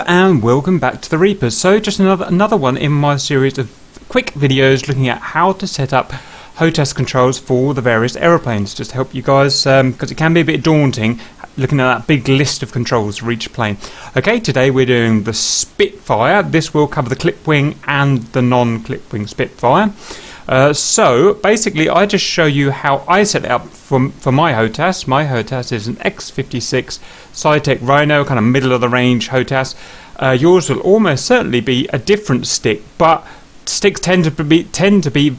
and welcome back to the Reapers. So just another one in my series of quick videos looking at how to set up HOTAS controls for the various aeroplanes, just to help you guys, because it can be a bit daunting looking at that big list of controls for each plane. Okay, today we're doing the Spitfire. This will cover the clip wing and the non-clip wing Spitfire. So basically I just show you how I set it up for my HOTAS. My HOTAS is an X56 Cytec Rhino, kind of middle of the range HOTAS. Yours will almost certainly be a different stick, but sticks tend to be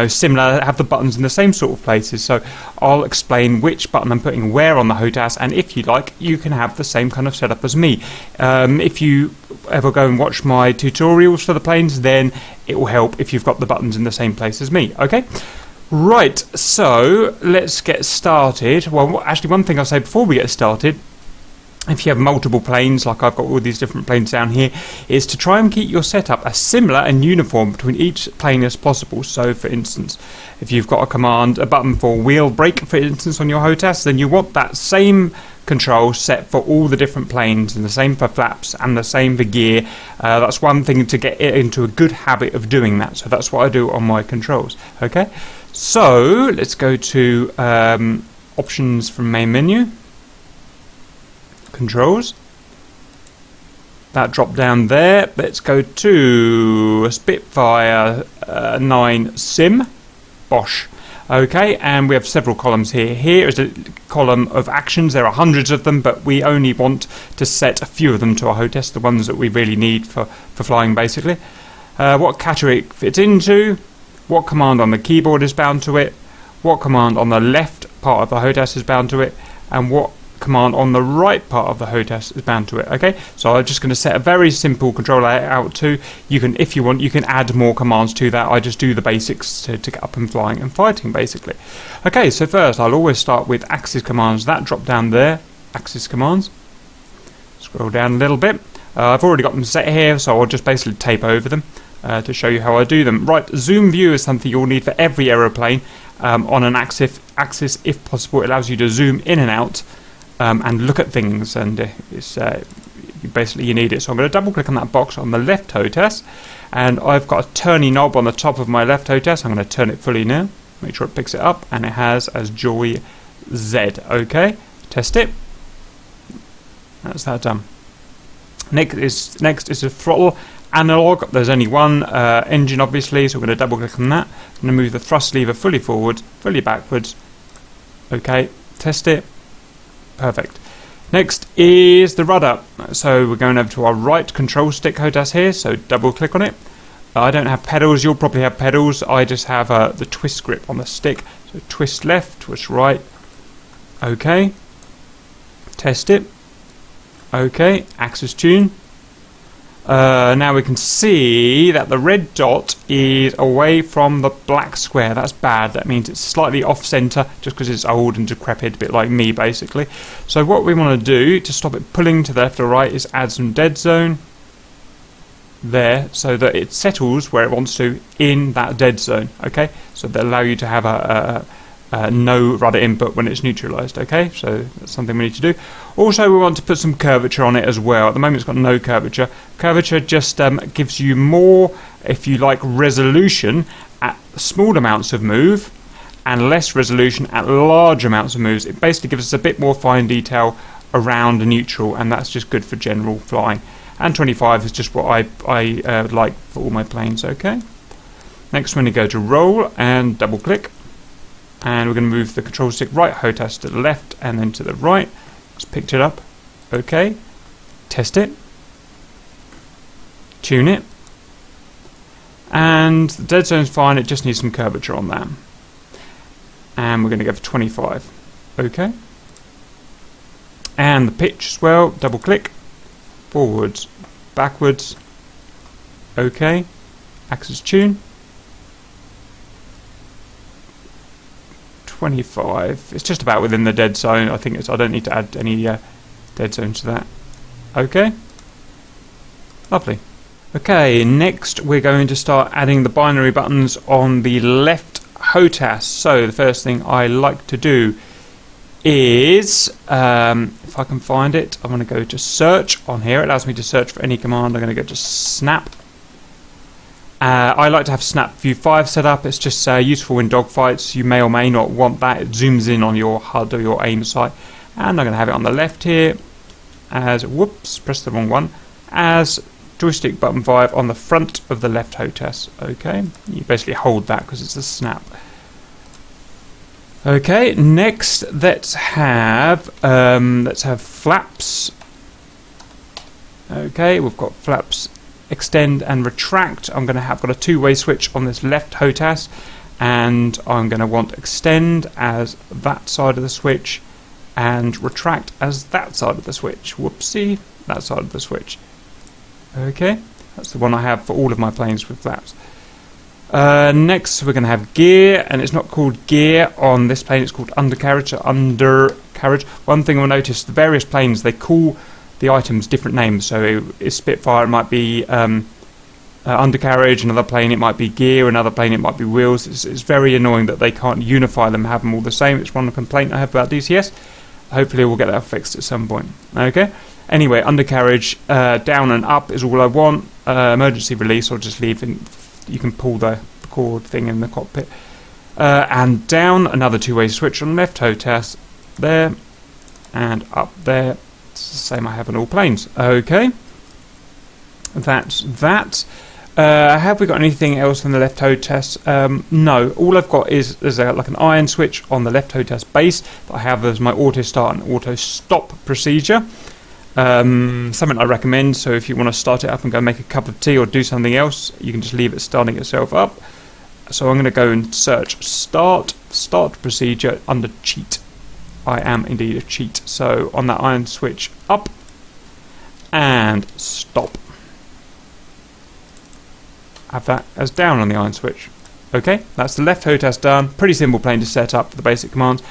similar, have the buttons in the same sort of places. So I'll explain which button I'm putting where on the HOTAS, and if you like you can have the same kind of setup as me. If you ever go and watch my tutorials for the planes, then it will help if you've got the buttons in the same place as me. Okay, right, so let's get started. Well, actually, one thing I'll say before we get started, if you have multiple planes, like I've got all these different planes down here, is to try and keep your setup as similar and uniform between each plane as possible. So for instance, if you've got a button for wheel brake, for instance, on your HOTAS, then you want that same control set for all the different planes, and the same for flaps and the same for gear. That's one thing to get it into a good habit of doing that. So that's what I do on my controls. Okay, so let's go to options from main menu. Controls, that drop down there. Let's go to Spitfire 9 Sim Bosch. Okay, and we have several columns here. Here is a column of actions. There are hundreds of them, but we only want to set a few of them to our HOTAS, the ones that we really need for flying, basically. What category it fits into, what command on the keyboard is bound to it, what command on the left part of the HOTAS is bound to it, and what command on the right part of the HOTAS is bound to it. Okay, so I'm just going to set a very simple control layout to. You can, if you want, you can add more commands to that. I just do the basics to get up and flying and fighting, basically. Okay, so first I'll always start with axis commands. That drop down there, axis commands. Scroll down a little bit. I've already got them set here, so I'll just basically tape over them to show you how I do them. Right, zoom view is something you'll need for every aeroplane on an axis. If possible, it allows you to zoom in and out and look at things, and basically you need it. So I'm going to double click on that box on the left HOTAS, and I've got a turny knob on the top of my left HOTAS. I'm going to turn it fully now, make sure it picks it up, and it has as Joy Z. Okay, test it. That's that done. Next is a throttle analog. There's only one engine, obviously, so we're going to double click on that. I'm going to move the thrust lever fully forward, fully backwards. Okay, test it. Perfect. Next is the rudder. So we're going over to our right control stick HOTAS here, so double click on it. I don't have pedals, you'll probably have pedals. I just have the twist grip on the stick. So twist left, twist right. Okay. Test it. Okay, axis tune. Now we can see that the red dot is away from the black square. That's bad. That means it's slightly off center just because it's old and decrepit, a bit like me, basically. So what we want to do to stop it pulling to the left or right is add some dead zone there, so that it settles where it wants to in that dead zone. Okay, so they'll allow you to have a no rudder input when it's neutralized. Okay, so that's something we need to do. Also, we want to put some curvature on it as well. At the moment it's got no curvature. Curvature just gives you more, if you like, resolution at small amounts of move and less resolution at large amounts of moves. It basically gives us a bit more fine detail around a neutral, and that's just good for general flying. And 25 is just what I like for all my planes. Okay, next we're going to go to roll and double click, and we're going to move the control stick right HOTAS to the left and then to the right. Just picked it up. Okay, test it, tune it, and the dead zone's fine, it just needs some curvature on that. And we're going to go for 25. Okay, and the pitch as well, double click, forwards, backwards. Okay, axis tune. 25. It's just about within the dead zone. I think I don't need to add any dead zone to that. Okay, lovely. Okay, next we're going to start adding the binary buttons on the left HOTAS. So the first thing I like to do is, if I can find it, I'm going to go to search on here. It allows me to search for any command. I'm going to go to snap. I like to have snap view 5 set up. It's just useful in dogfights. You may or may not want that. It zooms in on your HUD or your aim sight. And I'm going to have it on the left here as, whoops, pressed the wrong one, as joystick button 5 on the front of the left HOTAS. Okay, you basically hold that because it's a snap. Okay, next let's have flaps. Okay, we've got flaps extend and retract. I'm going to have got a two-way switch on this left HOTAS, and I'm going to want extend as that side of the switch and retract as that side of the switch. Whoopsie, that side of the switch. Okay, that's the one I have for all of my planes with flaps. Next we're going to have gear, and it's not called gear on this plane, it's called undercarriage. So undercarriage. One thing we'll notice, the various planes, they call the items different names. So it's Spitfire, it might be undercarriage, another plane it might be gear, another plane it might be wheels. It's very annoying that they can't unify them, have them all the same. It's one complaint I have about DCS. Hopefully we'll get that fixed at some point. Okay. Anyway, undercarriage, down and up is all I want. Emergency release, I'll just leave in. You can pull the cord thing in the cockpit. And down, another two-way switch on left HOTAS there, and up there. It's the same I have on all planes. Okay, that's that. Have we got anything else on the left HOTAS? No, all I've got is there's like an iron switch on the left HOTAS base that I have as my auto start and auto stop procedure. Something I recommend, so if you want to start it up and go make a cup of tea or do something else, you can just leave it starting itself up. So I'm going to go and search start procedure under cheat. I am indeed a cheat. So on that iron switch, up and stop. Have that as down on the iron switch. Okay, that's the left HOTAS done. Pretty simple plane to set up for the basic commands.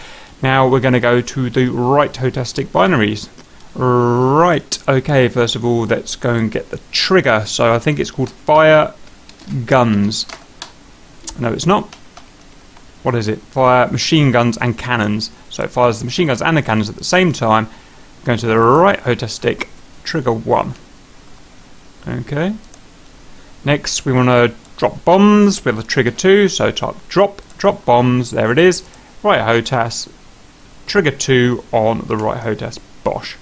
Now we're going to go to the right HOTAS stick binaries. Right, okay, first of all, let's go and get the trigger. So I think it's called fire guns. No, it's not. What is it? Fire machine guns and cannons. So it fires the machine guns and the cannons at the same time. Going to the right HOTAS stick, trigger 1. Okay. Next, we want to drop bombs with a trigger 2. So type drop bombs. There it is. Right HOTAS, trigger 2 on the right HOTAS. Bosh.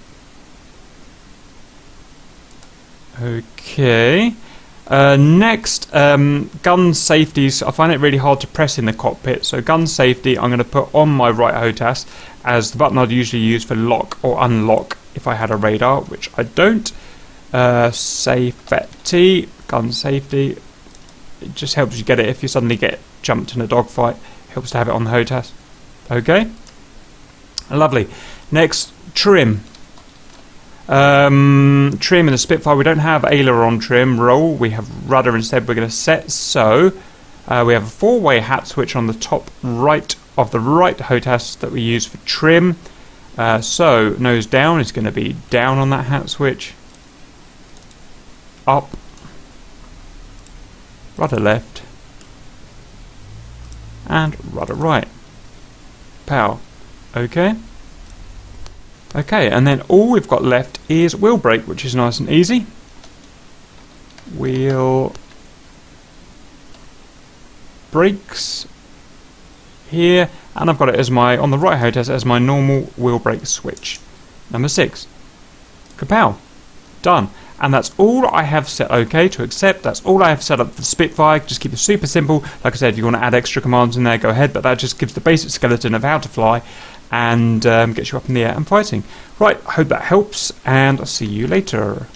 Okay. Next, gun safeties. I find it really hard to press in the cockpit. So gun safety, I'm going to put on my right HOTAS as the button I'd usually use for lock or unlock if I had a radar, which I don't. Safety, gun safety. It just helps you get it if you suddenly get jumped in a dogfight. Helps to have it on the HOTAS. Okay. Lovely. Next, trim. Trim in the Spitfire, we don't have aileron trim roll, we have rudder instead. We're going to set, so we have a four-way hat switch on the top right of the right HOTAS that we use for trim. So nose down is going to be down on that hat switch, up, rudder left, and rudder right. Pow. Okay. Okay, and then all we've got left is wheel brake, which is nice and easy. Wheel brakes here, and I've got it as my, on the right HOTAS, as my normal wheel brake switch. Number 6. Kapow. Done. And that's all I have set. Okay, to accept. That's all I have set up for the Spitfire. Just keep it super simple. Like I said, if you want to add extra commands in there, go ahead. But that just gives the basic skeleton of how to fly and gets you up in the air and fighting. Right, I hope that helps, and I'll see you later.